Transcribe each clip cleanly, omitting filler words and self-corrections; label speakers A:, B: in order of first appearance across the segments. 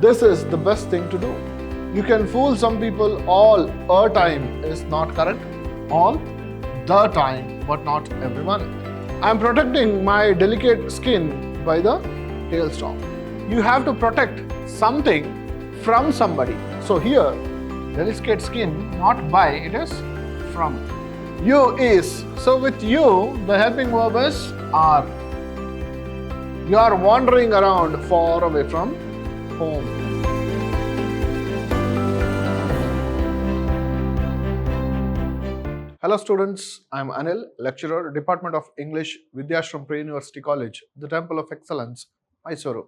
A: This is the best thing to do. You can fool some people all a time is not correct. All the time, but not everyone. I am protecting my delicate skin by the hailstorm. You have to protect something from somebody. So here, delicate skin, not by, it is from. You is. So with you, the helping verb is are. You are wandering around far away from home. Hello students, I am Anil, lecturer, Department of English, Vidhyaashram Pre-University College, the Temple of Excellence, Mysuru.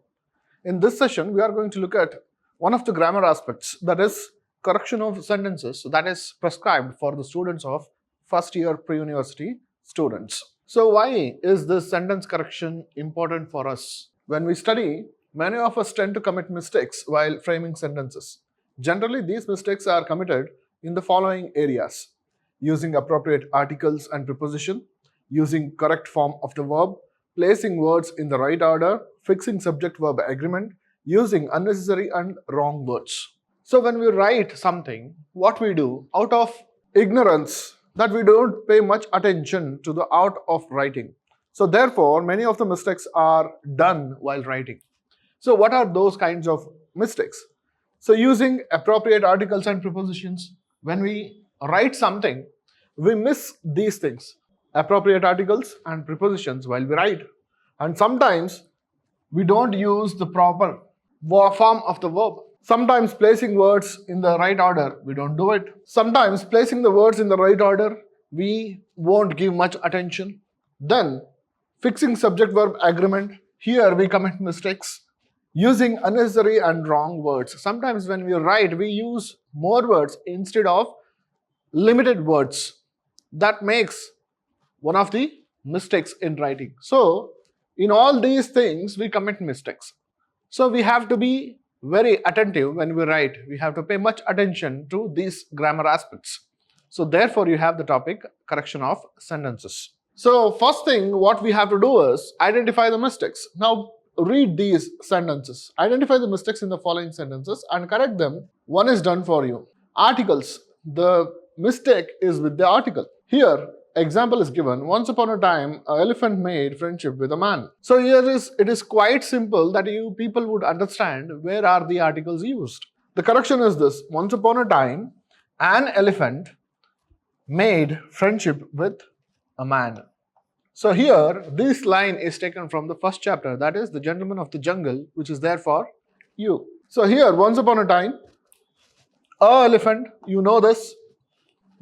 A: In this session, we are going to look at one of the grammar aspects, that is correction of sentences that is prescribed for the students of first year pre-university students. So why is this sentence correction important for us? When we study, many of us tend to commit mistakes while framing sentences. Generally, these mistakes are committed in the following areas: using appropriate articles and preposition, using correct form of the verb, placing words in the right order, fixing subject-verb agreement, using unnecessary and wrong words. So when we write something, what we do out of ignorance, that we don't pay much attention to the art of writing. So therefore, many of the mistakes are done while writing. So what are those kinds of mistakes? So using appropriate articles and prepositions, when we write something, we miss these things, appropriate articles and prepositions while we write. And sometimes we don't use the proper form of the verb. Sometimes placing words in the right order, we don't do it. Sometimes placing the words in the right order, we won't give much attention. Then fixing subject-verb agreement, here we commit mistakes. Using unnecessary and wrong words. Sometimes when we write, we use more words instead of limited words. That makes one of the mistakes in writing. So in all these things, we commit mistakes. So we have to be very attentive when we write. We have to pay much attention to these grammar aspects. So therefore, you have the topic correction of sentences. So first thing what we have to do is identify the mistakes. Now read these sentences. Identify the mistakes in the following sentences and correct them. One is done for you. Articles. The mistake is with the article. Here, example is given. Once upon a time, an elephant made friendship with a man. So here it is quite simple that you people would understand where are the articles used. The correction is this: once upon a time, an elephant made friendship with a man. So here, this line is taken from the first chapter, that is the Gentleman of the Jungle, which is there for you. So here, once upon a time, a elephant, you know this.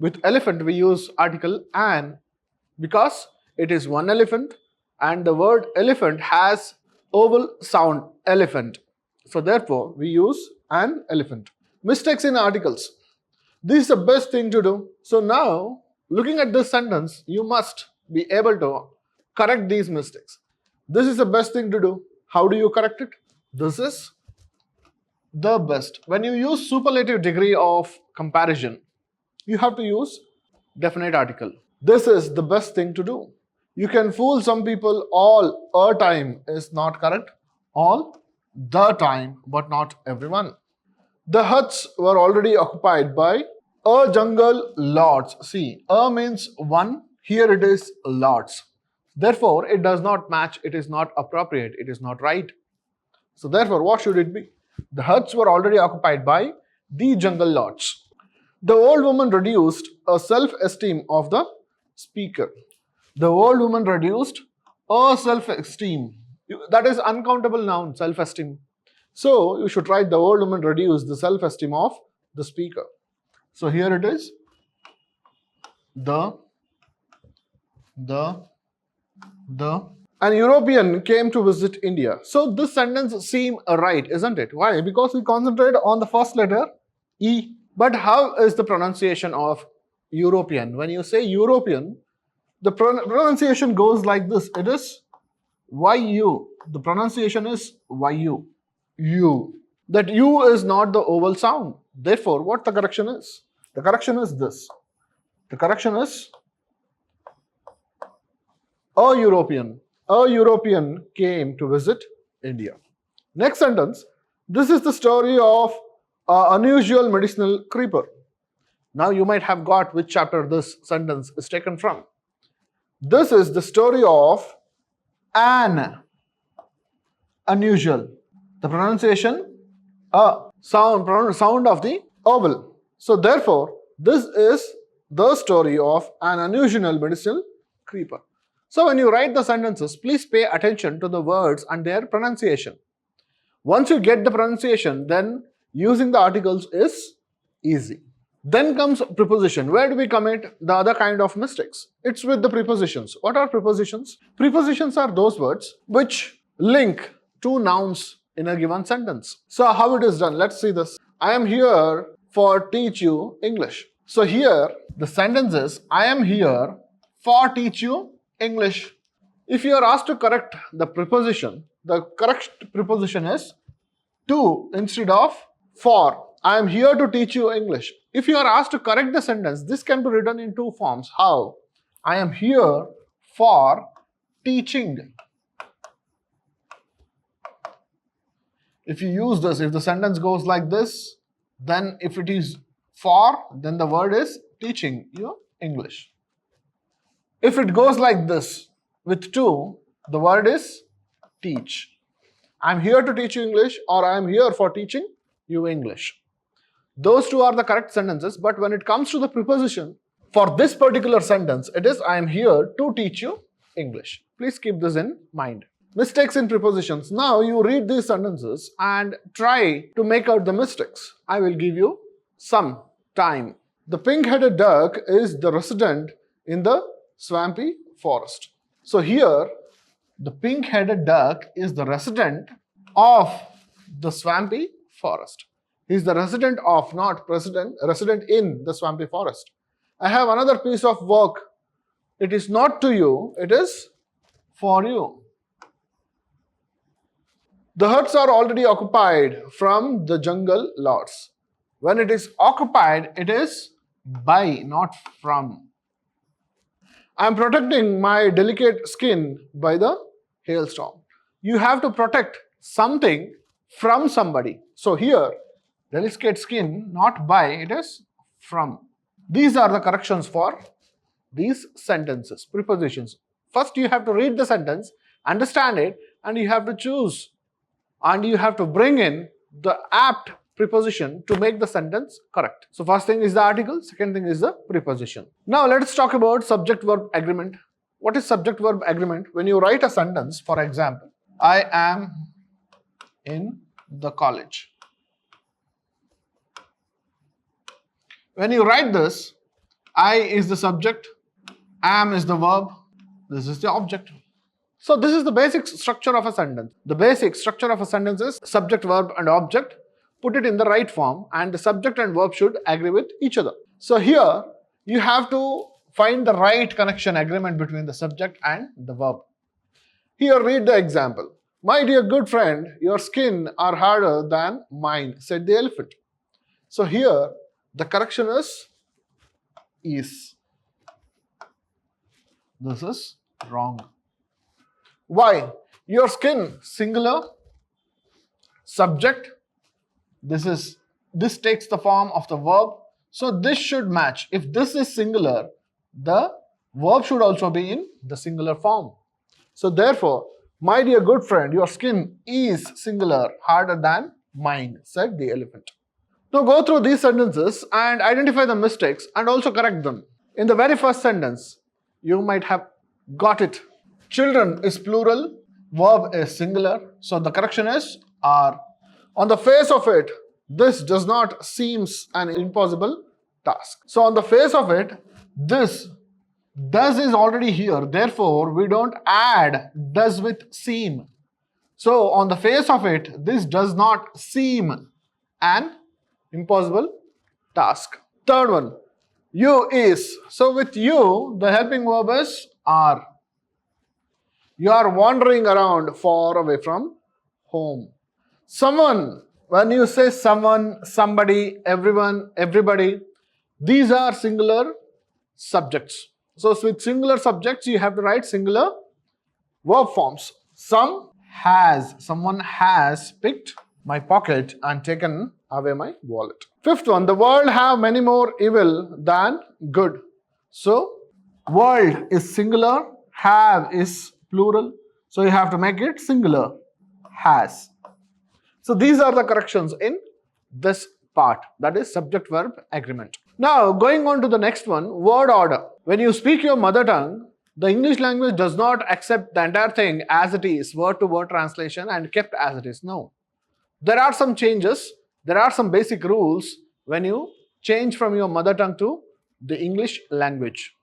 A: With elephant, we use article an because it is one elephant and the word elephant has oval sound, elephant. So therefore, we use an elephant. Mistakes in articles. This is the best thing to do. So now, looking at this sentence, you must be able to correct these mistakes. This is the best thing to do. How do you correct it? This is the best. When you use superlative degree of comparison, you have to use definite article. This is the best thing to do. You can fool some people all a time is not correct. All the time, but not everyone. The huts were already occupied by a jungle lords. See, a means one, here it is lords. Therefore, it does not match, it is not appropriate, it is not right. So therefore, what should it be? The huts were already occupied by the jungle lords. The old woman reduced a self-esteem of the speaker. The old woman reduced a self-esteem. That is uncountable noun, self-esteem. So you should write the old woman reduced the self-esteem of the speaker. So here it is. An European came to visit India. So this sentence seems right, isn't it? Why? Because we concentrate on the first letter, E. But how is the pronunciation of European? When you say European, the pronunciation goes like this. It is YU. The pronunciation is YU. U. That U is not the oval sound. Therefore, what the correction is? The correction is this. The correction is a European. A European came to visit India. Next sentence. This is the story of an unusual medicinal creeper. Now you might have got which chapter this sentence is taken from. This is the story of an unusual. The pronunciation, sound of the vowel. So therefore, this is the story of an unusual medicinal creeper. So when you write the sentences, please pay attention to the words and their pronunciation. Once you get the pronunciation, then using the articles is easy. Then comes preposition. Where do we commit the other kind of mistakes? It's with the prepositions. What are prepositions? Prepositions are those words which link two nouns in a given sentence. So how it is done? Let's see this. I am here for teach you English. So here the sentence is I am here for teach you English. If you are asked to correct the preposition, the correct preposition is to instead of for. I am here to teach you English. If you are asked to correct the sentence, this can be written in two forms. How? I am here for teaching. If you use this, if the sentence goes like this, then if it is for, then the word is teaching you English. If it goes like this with to, the word is teach. I am here to teach you English, or I am here for teaching you English. Those two are the correct sentences, but when it comes to the preposition, for this particular sentence, it is I am here to teach you English. Please keep this in mind. Mistakes in prepositions. Now you read these sentences and try to make out the mistakes. I will give you some time. The pink-headed duck is the resident in the swampy forest. So here, the pink-headed duck is the resident of the swampy forest. He is the resident of, not resident in the swampy forest. I have another piece of work. It is not to you, it is for you. The huts are already occupied from the jungle lords. When it is occupied, it is by, not from. I am protecting my delicate skin by the hailstorm. You have to protect something from somebody. So here, delicate skin, not by, it is from. These are the corrections for these sentences, prepositions. First, you have to read the sentence, understand it, and you have to choose. And you have to bring in the apt preposition to make the sentence correct. So first thing is the article, second thing is the preposition. Now let's talk about subject-verb agreement. What is subject-verb agreement? When you write a sentence, for example, I am in the college. When you write this, I is the subject, am is the verb, this is the object. So this is the basic structure of a sentence. The basic structure of a sentence is subject, verb and object. Put it in the right form and the subject and verb should agree with each other. So here you have to find the right connection agreement between the subject and the verb. Here read the example. My dear good friend, your skin are harder than mine, said the elephant. So here the correction is. This is wrong. Why? Your skin, singular, subject. This takes the form of the verb. So this should match. If this is singular, the verb should also be in the singular form. So therefore, my dear good friend, your skin is singular, harder than mine, said the elephant. Now go through these sentences and identify the mistakes and also correct them. In the very first sentence, you might have got it. Children is plural, verb is singular, so the correction is are. On the face of it, this does not seems an impossible task. So on the face of it, this does is already here. Therefore, we don't add does with seem. So on the face of it, this does not seem an impossible task. Third one, you is. So with you, the helping verb is are. You are wandering around far away from home. Someone, when you say someone, somebody, everyone, everybody, these are singular subjects. So with singular subjects, you have to write singular verb forms. Someone has picked my pocket and taken away my wallet. Fifth one, the world have many more evil than good. So, world is singular, have is plural. So, you have to make it singular, has. So, these are the corrections in this part, that is subject-verb agreement. Now, going on to the next one, word order. When you speak your mother tongue, the English language does not accept the entire thing as it is, word-to-word translation and kept as it is. No. There are some changes, there are some basic rules when you change from your mother tongue to the English language.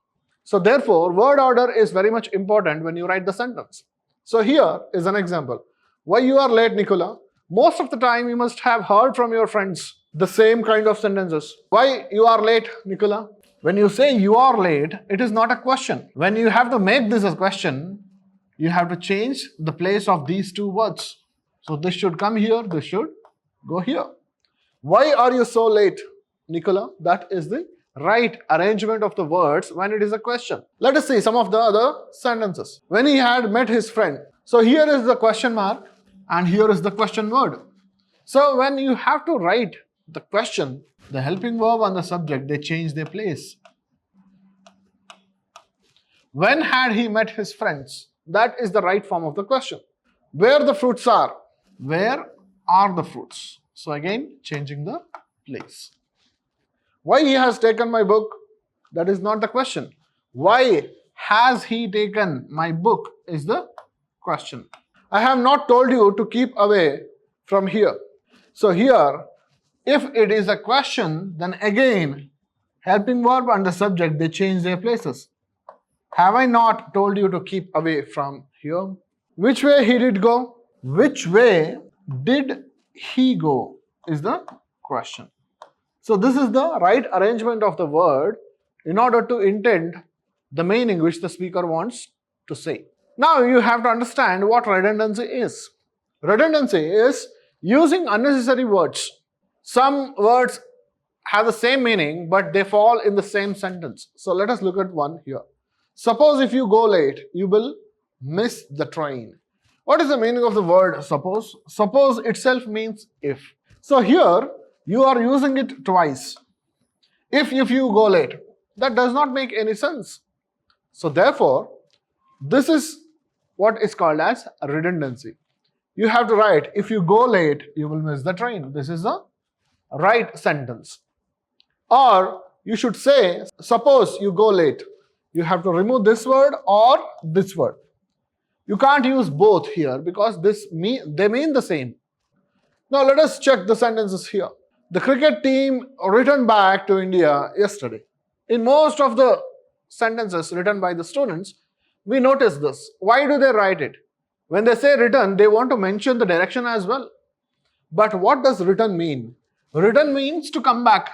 A: So therefore, word order is very much important when you write the sentence. So here is an example. Why you are late, Nicola? Most of the time you must have heard from your friends the same kind of sentences. Why you are late, Nicola? When you say you are late, it is not a question. When you have to make this a question, you have to change the place of these two words. So this should come here, this should go here. Why are you so late, Nicola? That is the right arrangement of the words when it is a question. Let us see some of the other sentences. When he had met his friend. So here is the question mark and here is the question word. So when you have to write the question, the helping verb and the subject, they change their place. When had he met his friends? That is the right form of the question. Where the fruits are? Where are the fruits? So again, changing the place. Why he has taken my book? That is not the question. Why has he taken my book is the question. I have not told you to keep away from here. So here, if it is a question, then again, helping verb and the subject, they change their places. Have I not told you to keep away from here? Which way he did go? Which way did he go is the question. So this is the right arrangement of the word in order to intend the meaning which the speaker wants to say. Now you have to understand what redundancy is. Redundancy is using unnecessary words. Some words have the same meaning but they fall in the same sentence. So let us look at one here. Suppose if you go late, you will miss the train. What is the meaning of the word suppose? Suppose itself means if. So here you are using it twice. If you go late, that does not make any sense. So therefore, this is what is called as redundancy. You have to write, if you go late, you will miss the train. This is the right sentence. Or you should say, suppose you go late. You have to remove this word or this word. You can't use both here because they mean the same. Now let us check the sentences here. The cricket team returned back to India yesterday. In most of the sentences written by the students, we notice this. Why do they write it? When they say return, they want to mention the direction as well. But what does return mean? Return means to come back.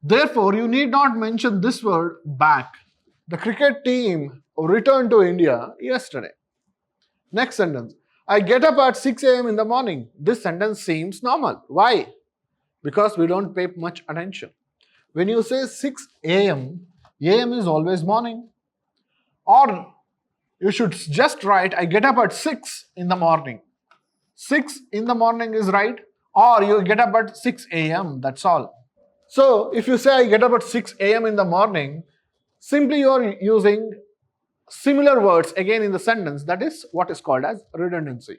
A: Therefore, you need not mention this word back. The cricket team returned to India yesterday. Next sentence. I get up at 6 a.m. in the morning. This sentence seems normal. Why? Because we don't pay much attention. When you say 6 a.m., a.m. is always morning. Or you should just write, I get up at 6 in the morning. 6 in the morning is right. Or you get up at 6 a.m. That's all. So if you say I get up at 6 a.m. in the morning, simply you are using similar words again in the sentence. That is what is called as redundancy.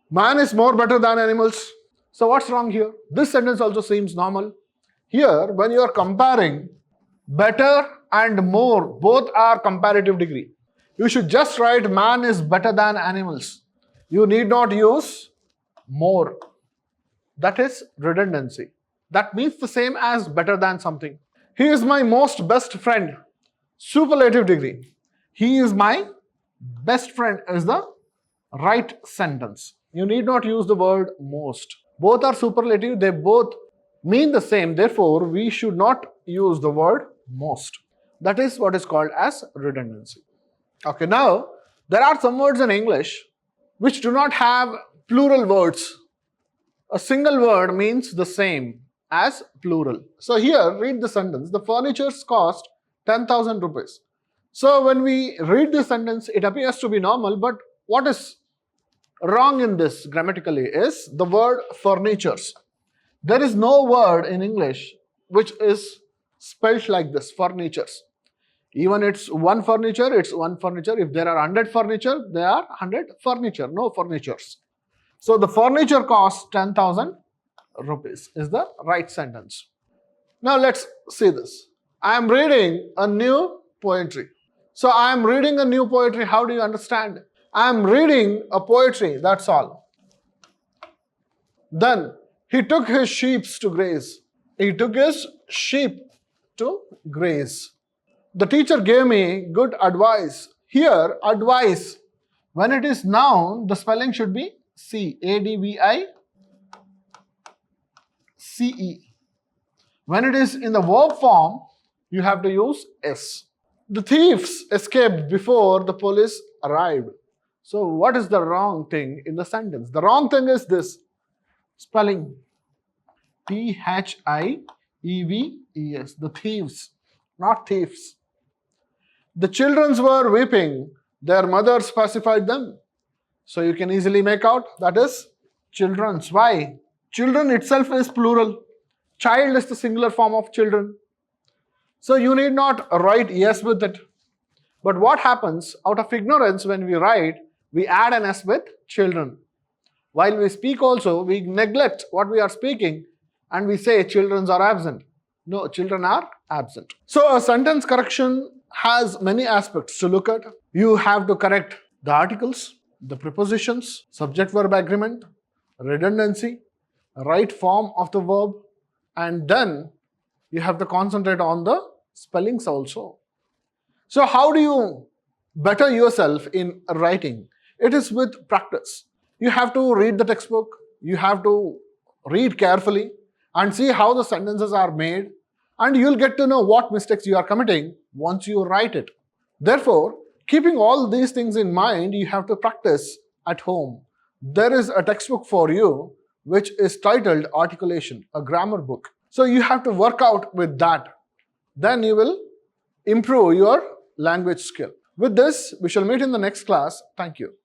A: Man is more better than animals. So what's wrong here? This sentence also seems normal. Here, when you are comparing better and more, both are comparative degree. You should just write man is better than animals. You need not use more. That is redundancy. That means the same as better than something. He is my most best friend. Superlative degree. He is my best friend is the right sentence. You need not use the word most. Both are superlative. They both mean the same. Therefore, we should not use the word most. That is what is called as redundancy. Okay, now there are some words in English which do not have plural words. A single word means the same as plural. So here, read the sentence. The furnitures cost 10,000 rupees. So when we read this sentence, it appears to be normal, but what is wrong in this grammatically is the word furnitures. There is no word in English which is spelled like this, furnitures. Even it's one furniture, it's one furniture. If there are 100 furniture, there are 100 furniture, no furnitures. So the furniture costs 10,000 rupees is the right sentence. Now let's see this. I am reading a new poetry. So I am reading a new poetry. How do you understand? I am reading a poetry, that's all. Then he took his sheep to graze. He took his sheep to graze. The teacher gave me good advice. Here, advice, when it is noun, the spelling should be C, A-D-V-I-C-E. When it is in the verb form, you have to use S. The thieves escaped before the police arrived. So what is the wrong thing in the sentence? The wrong thing is this, spelling T-H-I-E-V-E-S, the thieves, not thieves. The children were weeping, their mothers pacified them. So you can easily make out that is children's. Why? Children itself is plural. Child is the singular form of children. So you need not write yes with it. But what happens out of ignorance when we write, we add an S with children. While we speak also, we neglect what we are speaking and we say children are absent. No, children are absent. So a sentence correction has many aspects to look at. You have to correct the articles, the prepositions, subject-verb agreement, redundancy, right form of the verb, and then you have to concentrate on the spellings also. So how do you better yourself in writing? It is with practice. You have to read the textbook, you have to read carefully and see how the sentences are made, and you'll get to know what mistakes you are committing once you write it. Therefore, keeping all these things in mind, you have to practice at home. There is a textbook for you which is titled Articulation, a grammar book. So you have to work out with that. Then you will improve your language skill. With this, we shall meet in the next class. Thank you.